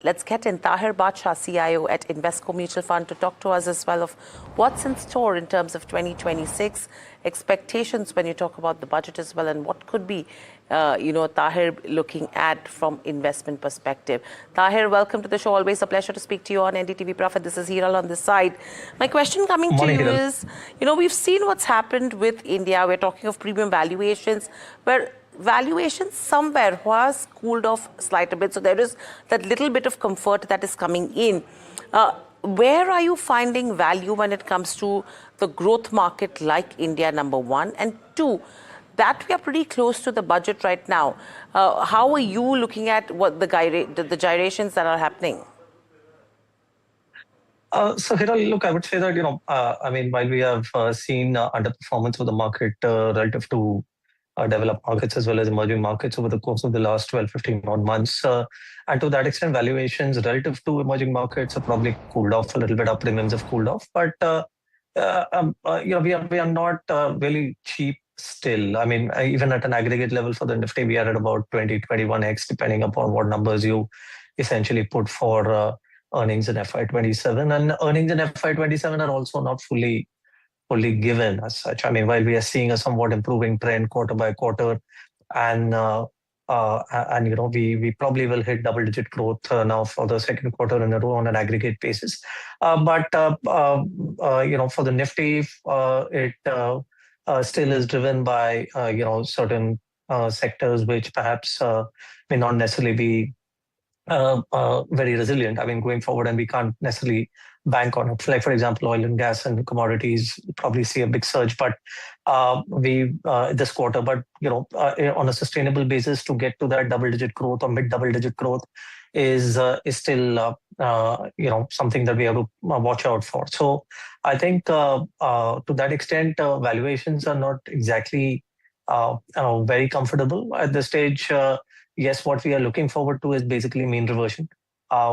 Let's get in Taher Badshah, CIO at Invesco Mutual Fund, to talk to us as well of what's in store in terms of 2026 expectations when you talk about the budget as well, and what could be, Taher looking at from investment perspective. Taher, welcome to the show. Always a pleasure to speak to you on NDTV Profit. This is Hiral on this side. My question coming to you is, we've seen what's happened with India. We're talking of premium valuations, where valuation somewhere was cooled off slight a bit. So there is that little bit of comfort that is coming in. Where are you finding value when it comes to the growth market like India, number one? And two, that we are pretty close to the budget right now. How are you looking at what the gyrations that are happening? So, Hiral, look, I would say that, while we have seen underperformance of the market relative to developed markets as well as emerging markets over the course of the last 12, 15 odd months. And to that extent, valuations relative to emerging markets have probably cooled off a little bit. Our premiums have cooled off. But, we are not really cheap still. I mean, even at an aggregate level for the Nifty, we are at about 20, 21x, depending upon what numbers you essentially put for earnings in FY27. And earnings in FY27 are also not fully given as such. I mean, while we are seeing a somewhat improving trend quarter by quarter, and we probably will hit double-digit growth now for the second quarter in a row on an aggregate basis. But for the Nifty, it still is driven by certain sectors which perhaps may not necessarily be very resilient. I mean, going forward, and we can't necessarily bank on it. Like, for example, oil and gas and commodities probably see a big surge, but this quarter. But on a sustainable basis, to get to that double-digit growth or mid-double-digit growth is still something that we have to watch out for. So I think to that extent, valuations are not exactly very comfortable at this stage. Yes, what we are looking forward to is basically mean reversion.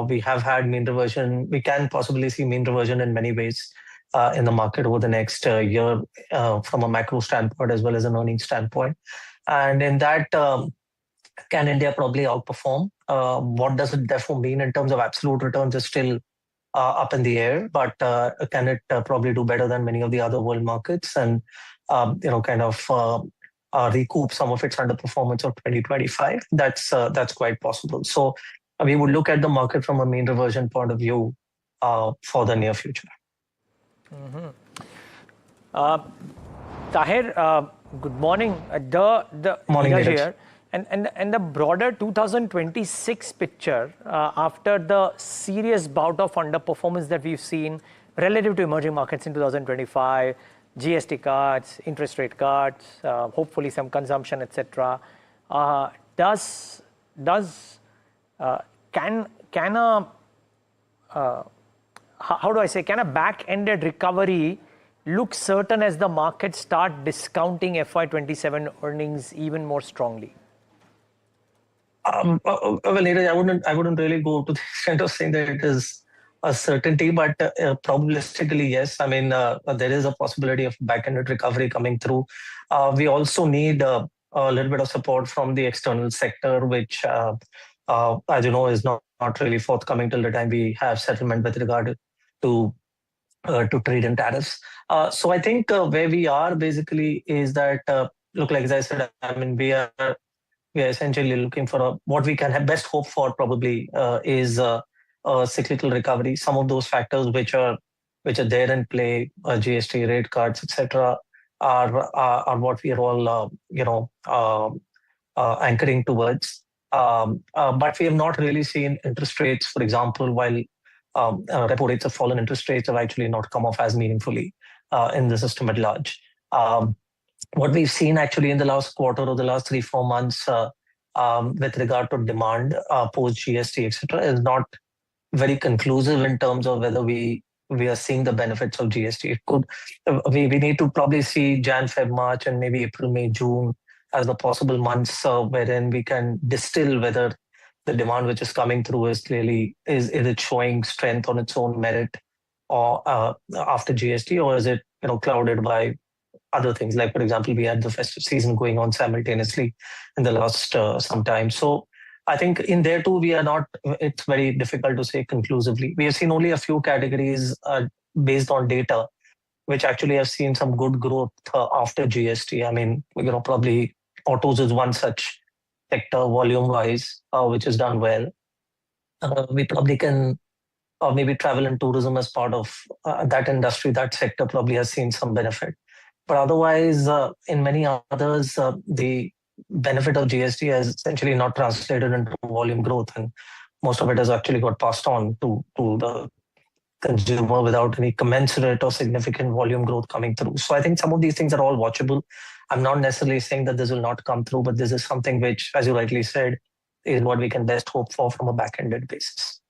We have had mean reversion. We can possibly see mean reversion in many ways in the market over the next year from a macro standpoint as well as an earnings standpoint. And in that, can India probably outperform? What does it therefore mean in terms of absolute returns is still up in the air, but can it probably do better than many of the other world markets and, recoup some of its underperformance of 2025, that's quite possible. So we would look at the market from a mean reversion point of view for the near future. Taher, good morning. The morning here. And the broader 2026 picture after the serious bout of underperformance that we've seen relative to emerging markets in 2025, GST cuts, interest rate cuts, hopefully some consumption, etc. Can a back-ended recovery look certain as the markets start discounting FY27 earnings even more strongly? Well, Neeraj, I wouldn't really go to the extent of saying that it is a certainty, but probabilistically, yes. I mean, there is a possibility of back-ended recovery coming through. We also need a little bit of support from the external sector, which, as you know, is not really forthcoming till the time we have settlement with regard to trade and tariffs. So I think where we are basically is that, look, like as I said, I mean, we are essentially looking for what we can have best hope for probably is a cyclical recovery. Some of those factors which are there in play, GST rate cuts, etc., are what we are all anchoring towards. But we have not really seen interest rates, for example, while repo rates have fallen, interest rates have actually not come off as meaningfully in the system at large. What we've seen actually in the last quarter or the last 3-4 months with regard to demand post GST, etc., is not very conclusive in terms of whether we are seeing the benefits of GST. We need to probably see Jan, Feb, March, and maybe April, May, June as the possible months wherein we can distill whether the demand which is coming through is it showing strength on its own merit or after GST, or is it clouded by other things? Like, for example, we had the festive season going on simultaneously in the last some time. So I think in there too, we are not, it's very difficult to say conclusively. We have seen only a few categories based on data, which actually have seen some good growth after GST. I mean, probably autos is one such sector volume wise, which has done well. We probably can, or maybe travel and tourism as part of that industry, that sector probably has seen some benefit. But otherwise, in many others, the benefit of GST has essentially not translated into volume growth, and most of it has actually got passed on to the consumer without any commensurate or significant volume growth coming through. So I think some of these things are all watchable. I'm not necessarily saying that this will not come through, but this is something which, as you rightly said, is what we can best hope for from a back-ended basis.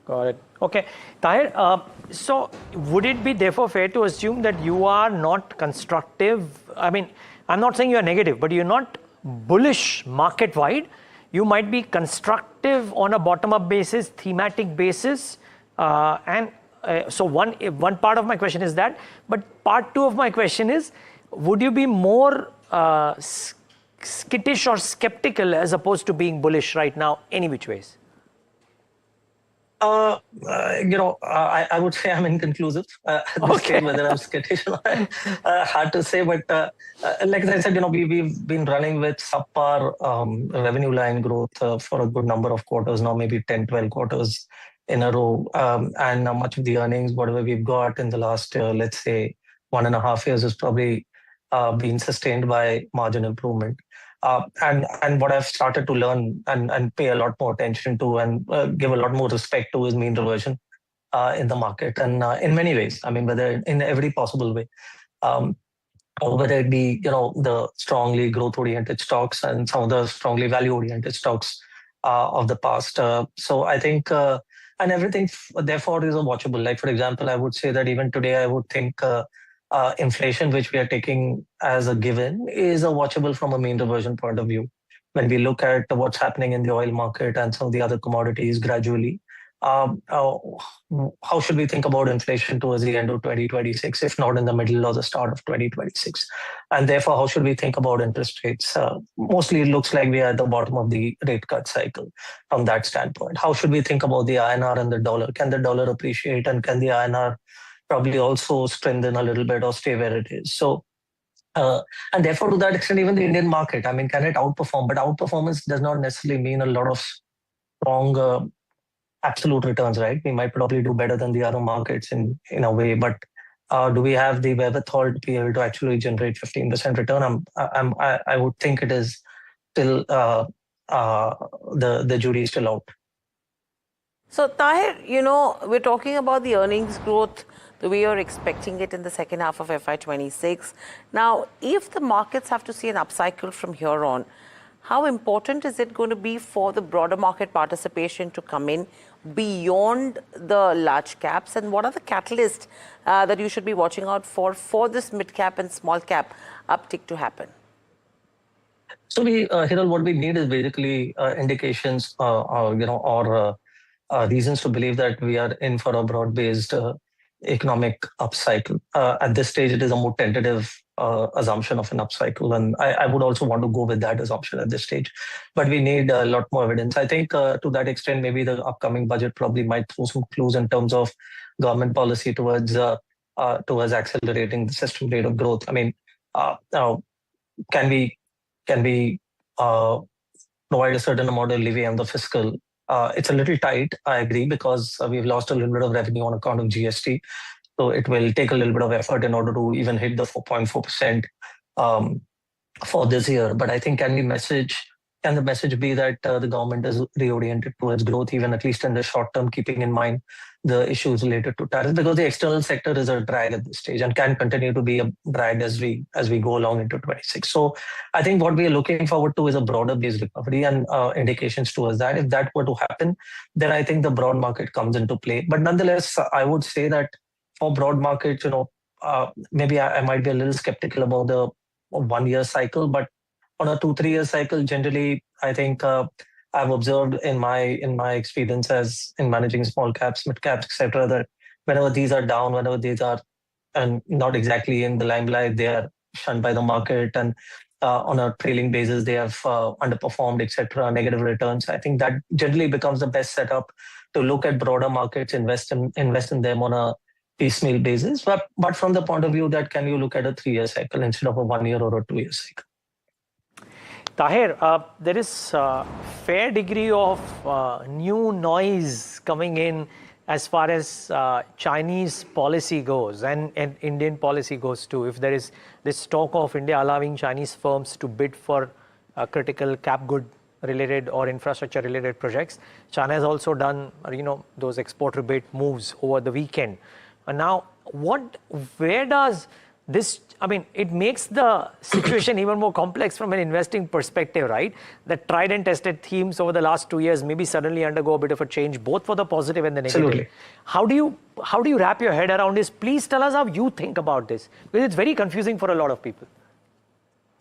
Got it. Okay. Taher, so would it be therefore fair to assume that you are not constructive? I mean, I'm not saying you're negative, but you're not bullish market-wide. You might be constructive on a bottom-up basis, thematic basis. So one part of my question is that. But part two of my question is, would you be more skittish or skeptical as opposed to being bullish right now, any which ways? I would say I'm inconclusive at this stage, whether I'm skittish or not. Hard to say, but like I said, we've been running with subpar revenue line growth for a good number of quarters now, maybe 10, 12 quarters in a row. And much of the earnings, whatever we've got in the last, let's say, 1.5 years, has probably been sustained by margin improvement. And what I've started to learn and pay a lot more attention to and give a lot more respect to is mean reversion in the market. And in many ways, I mean, whether in every possible way, or whether it be, the strongly growth-oriented stocks and some of the strongly value-oriented stocks of the past. So I think, and everything therefore is a watchable. Like, for example, I would say that even today, I would think inflation, which we are taking as a given, is a watchable from a mean reversion point of view. When we look at what's happening in the oil market and some of the other commodities gradually, how should we think about inflation towards the end of 2026, if not in the middle or the start of 2026? And therefore, how should we think about interest rates? Mostly, it looks like we are at the bottom of the rate cut cycle from that standpoint. How should we think about the INR and the dollar? Can the dollar appreciate, and can the INR probably also strengthen a little bit or stay where it is? So, and therefore, to that extent, even the Indian market, I mean, can it outperform? But outperformance does not necessarily mean a lot of strong absolute returns, right? We might probably do better than the other markets in a way, but do we have the wherewithal to be able to actually generate 15% return? I would think it is still the jury is still out. So Taher, we're talking about the earnings growth the way you're expecting it in the second half of FY26. Now, if the markets have to see an upcycle from here on, how important is it going to be for the broader market participation to come in beyond the large caps? And what are the catalysts that you should be watching out for this mid cap and small cap uptick to happen? So Hiral, what we need is basically indications or reasons to believe that we are in for a broad-based economic upcycle. At this stage, it is a more tentative assumption of an upcycle, and I would also want to go with that assumption at this stage. But we need a lot more evidence. I think to that extent, maybe the upcoming budget probably might throw some clues in terms of government policy towards accelerating the system rate of growth. I mean, can we provide a certain amount of leeway on the fiscal? It's a little tight, I agree, because we've lost a little bit of revenue on account of GST. So it will take a little bit of effort in order to even hit the 4.4% for this year. But I think can the message be that the government is reoriented towards growth, even at least in the short term, keeping in mind the issues related to tariffs, because the external sector is a drag at this stage and can continue to be a drag as we go along into 26. So I think what we are looking forward to is a broader based recovery and indications towards that. If that were to happen, then I think the broad market comes into play. But nonetheless, I would say that for broad markets, maybe I might be a little skeptical about the 1 year cycle, but on a 2-3 year cycle, generally, I think I've observed in my experience as in managing small caps, mid caps, etc., that whenever these are down, whenever these are and not exactly in the limelight, they are shunned by the market, and on a trailing basis, they have underperformed, etc., negative returns. I think that generally becomes the best setup to look at broader markets, invest in them on a piecemeal basis. But from the point of view that can you look at a 3-year cycle instead of a 1 year or a 2 year cycle? Taher, there is a fair degree of new noise coming in as far as Chinese policy goes and Indian policy goes too. If there is this talk of India allowing Chinese firms to bid for critical cap good related or infrastructure related projects, China has also done those export rebate moves over the weekend. And now, where does this, I mean, it makes the situation even more complex from an investing perspective, right? The tried and tested themes over the last 2 years maybe suddenly undergo a bit of a change, both for the positive and the negative. Absolutely. How do you wrap your head around this? Please tell us how you think about this, because it's very confusing for a lot of people.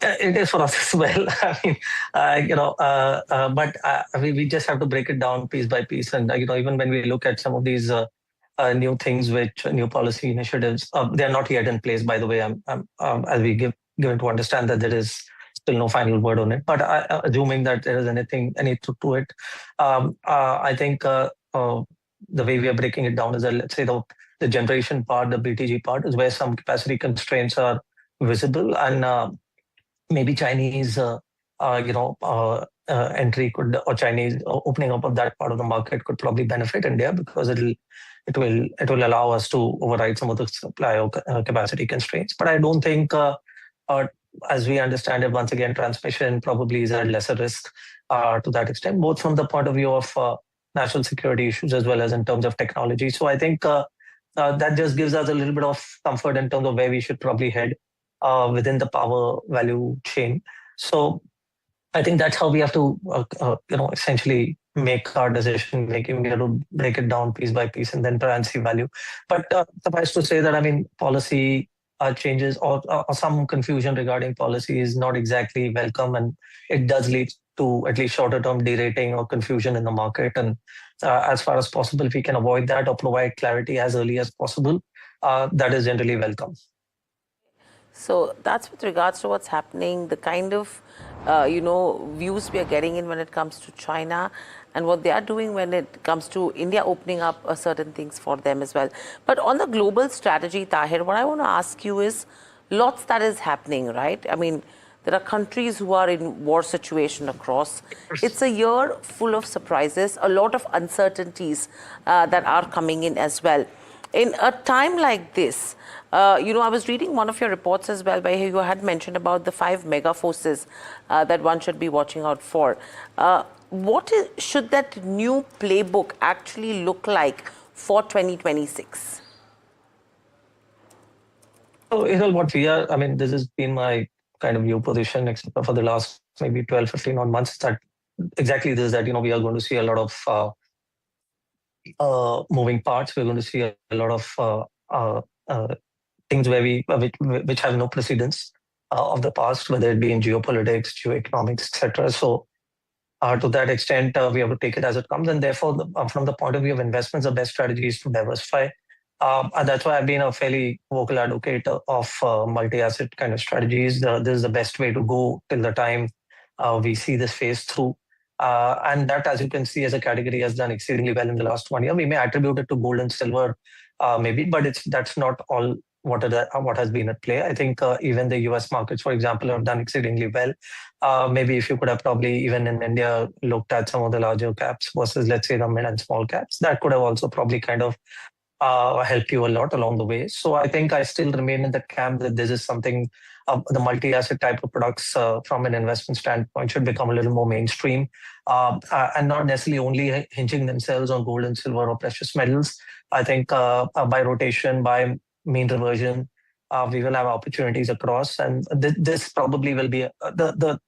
It is for us as well. I mean, but we just have to break it down piece by piece. And, even when we look at some of these new things, new policy initiatives, they are not yet in place, by the way, as we given to understand that there is still no final word on it. But assuming that there is any truth to it, I think the way we are breaking it down is that, let's say, the generation part, the BTG part, is where some capacity constraints are visible, and maybe Chinese entry could, or Chinese opening up of that part of the market could probably benefit India, because it will allow us to override some of the supply or capacity constraints. But I don't think, as we understand it, once again, transmission probably is at lesser risk to that extent, both from the point of view of national security issues as well as in terms of technology. So I think that just gives us a little bit of comfort in terms of where we should probably head within the power value chain. So I think that's how we have to, essentially make our decision making. We have to break it down piece by piece and then try and see value. But suffice to say that, I mean, policy changes or some confusion regarding policy is not exactly welcome, and it does lead to at least shorter term derating or confusion in the market. And as far as possible, if we can avoid that or provide clarity as early as possible, that is generally welcome. So that's with regards to what's happening, the kind of views we are getting in when it comes to China and what they are doing when it comes to India opening up certain things for them as well. But on the global strategy, Taher, what I want to ask you is lots that is happening, right? I mean, there are countries who are in war situation across. It's a year full of surprises, a lot of uncertainties that are coming in as well. In a time like this, I was reading one of your reports as well, where you had mentioned about the 5 mega forces that one should be watching out for. Should that new playbook actually look like for 2026? So, what we are, I mean, this has been my kind of new position, except for the last maybe 12, 15 odd months, that exactly this, that, we are going to see a lot of moving parts. We're going to see a lot of things which have no precedence of the past, whether it be in geopolitics, geoeconomics, etc. So to that extent, we have to take it as it comes. And therefore, from the point of view of investments, the best strategy is to diversify. And that's why I've been a fairly vocal advocate of multi-asset kind of strategies. This is the best way to go till the time we see this phase through. And that, as you can see, as a category has done exceedingly well in the last 1 year. We may attribute it to gold and silver, maybe, but that's not all what has been at play. I think even the US markets, for example, have done exceedingly well. Maybe if you could have probably even in India looked at some of the larger caps versus, let's say, the mid and small caps, that could have also probably kind of helped you a lot along the way. So I think I still remain in the camp that this is something, the multi-asset type of products from an investment standpoint should become a little more mainstream and not necessarily only hinging themselves on gold and silver or precious metals. I think by rotation, by mean reversion, we will have opportunities across, and this probably will be the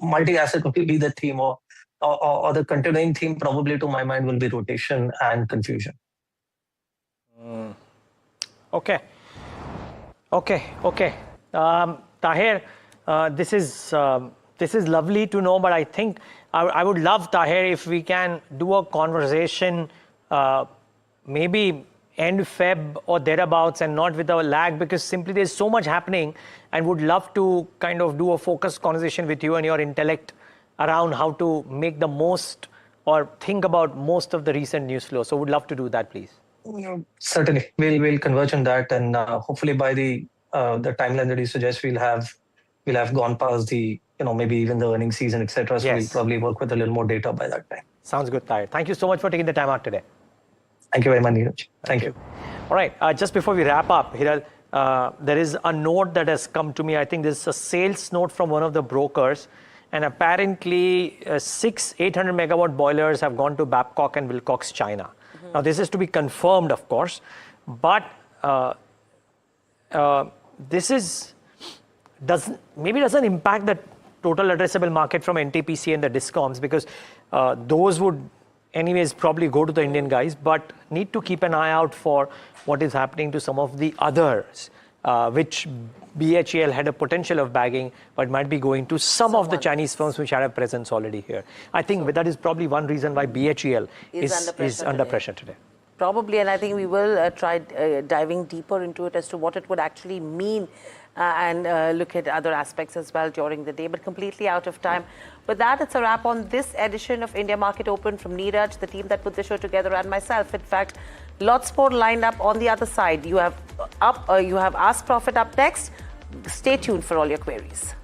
multi-asset will be the theme, or the continuing theme probably to my mind will be rotation and confusion. Okay. Taher, this is lovely to know, but I think I would love, Taher, if we can do a conversation maybe end Feb or thereabouts and not with a lag, because simply there's so much happening, and would love to kind of do a focused conversation with you and your intellect around how to make the most or think about most of the recent news flow. So would love to do that, please. Certainly, we'll converge on that, and hopefully by the timeline that you suggest, we'll have gone past the maybe even the earnings season, etc. So Yes. we'll probably work with a little more data by that time. Sounds good, Taher. Thank you so much for taking the time out today. Thank you very much, Neeraj. Thank you. All right, just before we wrap up, Hiral, there is a note that has come to me. I think this is a sales note from one of the brokers, and apparently 6 800 megawatt boilers have gone to Babcock and Wilcox, China. Now, this is to be confirmed, of course, but this doesn't impact the total addressable market from NTPC and the discoms, because those would anyways probably go to the Indian guys, but need to keep an eye out for what is happening to some of the others, which BHEL had a potential of bagging, but might be going to some of the Chinese firms which had a presence already here. I think that is probably one reason why BHEL is under pressure today. Probably, and I think we will try diving deeper into it as to what it would actually mean and look at other aspects as well during the day, but completely out of time. With that, it's a wrap on this edition of India Market Open from Neeraj, the team that put the show together, and myself. In fact, lots more lined up on the other side. You have Ask Profit up next. Stay tuned for all your queries.